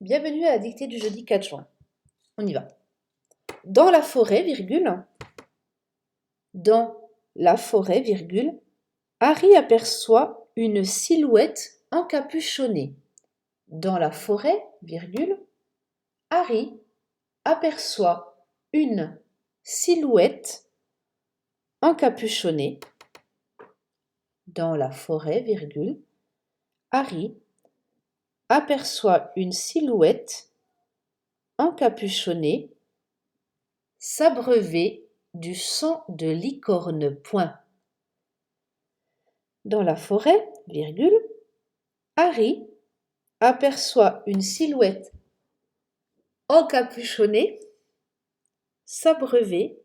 Bienvenue à la dictée du jeudi 4 juin. On y va. Dans la forêt, virgule, dans la forêt, virgule, Harry aperçoit une silhouette encapuchonnée. Dans la forêt, virgule, Harry aperçoit une silhouette encapuchonnée. Dans la forêt, virgule, Harry aperçoit une silhouette encapuchonnée s'abreuver du sang de licorne. Point. Dans la forêt, virgule, Harry aperçoit une silhouette encapuchonnée s'abreuver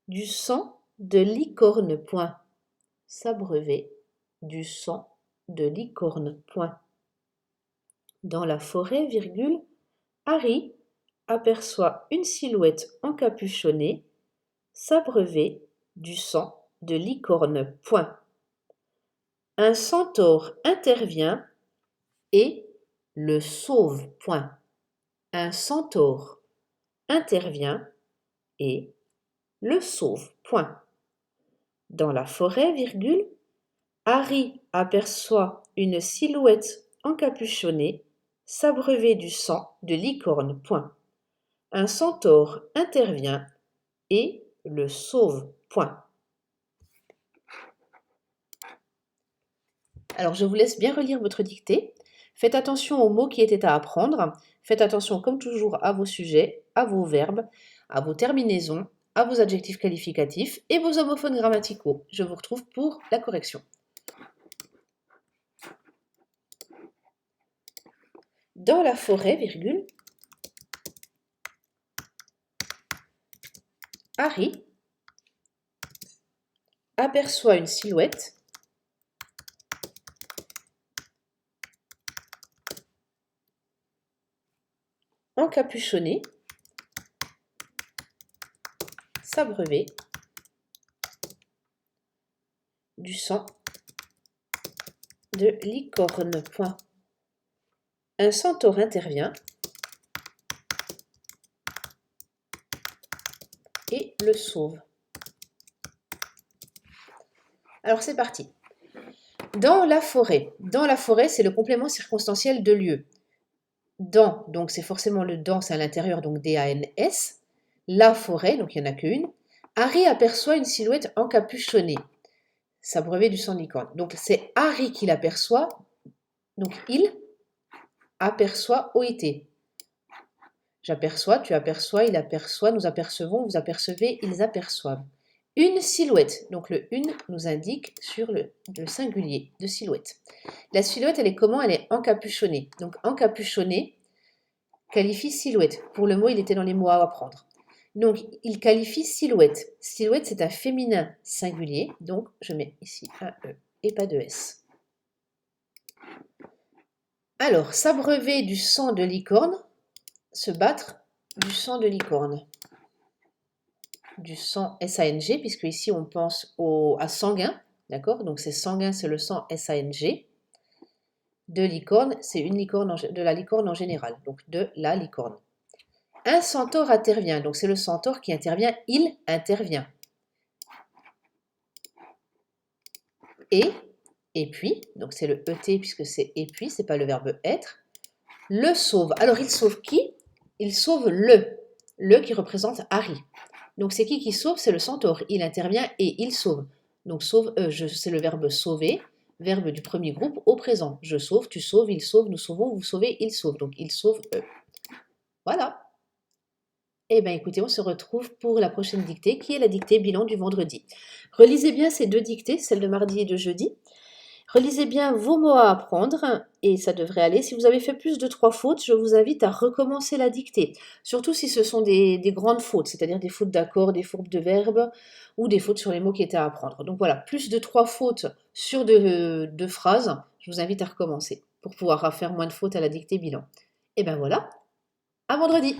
du sang de licorne. Point. S'abreuver du sang de licorne. Point. Dans la forêt, virgule, Harry aperçoit une silhouette encapuchonnée s'abreuver du sang de licorne. Point. Un centaure intervient et le sauve. Point. Un centaure intervient et le sauve. Point. Dans la forêt, virgule, Harry aperçoit une silhouette encapuchonnée s'abreuver du sang de licorne. Point. Un centaure intervient et le sauve. Point. Alors, je vous laisse bien relire votre dictée. Faites attention aux mots qui étaient à apprendre. Faites attention, comme toujours, à vos sujets, à vos verbes, à vos terminaisons, à vos adjectifs qualificatifs et vos homophones grammaticaux. Je vous retrouve pour la correction. Dans la forêt, virgule, Harry aperçoit une silhouette encapuchonnée s'abreuver du sang de licorne. Point. Un centaure intervient et le sauve. Alors c'est parti. Dans la forêt. Dans la forêt, c'est le complément circonstanciel de lieu. Dans, donc c'est forcément le dans, c'est à l'intérieur, donc D-A-N-S. La forêt, donc il n'y en a qu'une. Harry aperçoit une silhouette encapuchonnée. S'abreuver du sang de licorne. Donc c'est Harry qui l'aperçoit. Donc il aperçoit OIT. J'aperçois, tu aperçois, il aperçoit, nous apercevons, vous apercevez, ils aperçoivent. Une silhouette. Donc le une nous indique sur le singulier de silhouette. La silhouette, elle est comment? Elle est encapuchonnée. Donc encapuchonnée qualifie silhouette. Pour le mot, il était dans les mots à apprendre. Donc il qualifie silhouette. Silhouette, c'est un féminin singulier. Donc je mets ici un E et pas de S. Alors, s'abreuver du sang de licorne, se battre du sang de licorne. Du sang S-A-N-G, puisque ici on pense à sanguin, d'accord? Donc c'est sanguin, c'est le sang S-A-N-G. De licorne, c'est une licorne, de la licorne en général, donc de la licorne. Un centaure intervient, donc c'est le centaure qui intervient, il intervient. Et puis, donc c'est le ET puisque c'est et puis, c'est pas le verbe être, le sauve. Alors il sauve qui? Il sauve le qui représente Harry. Donc c'est qui sauve? C'est le centaure. Il intervient et il sauve. Donc sauve, c'est le verbe sauver, verbe du premier groupe au présent. Je sauve, tu sauves, il sauve, nous sauvons, vous sauvez, il sauve. Donc il sauve eux. Voilà. Eh bien écoutez, on se retrouve pour la prochaine dictée qui est la dictée bilan du vendredi. Relisez bien ces deux dictées, celle de mardi et de jeudi. Relisez bien vos mots à apprendre et ça devrait aller. Si vous avez fait plus de 3 fautes, je vous invite à recommencer la dictée. Surtout si ce sont des grandes fautes, c'est-à-dire des fautes d'accord, des fautes de verbes ou des fautes sur les mots qui étaient à apprendre. Donc voilà, plus de 3 fautes sur 2 phrases, je vous invite à recommencer pour pouvoir faire moins de fautes à la dictée bilan. Et ben voilà, à vendredi!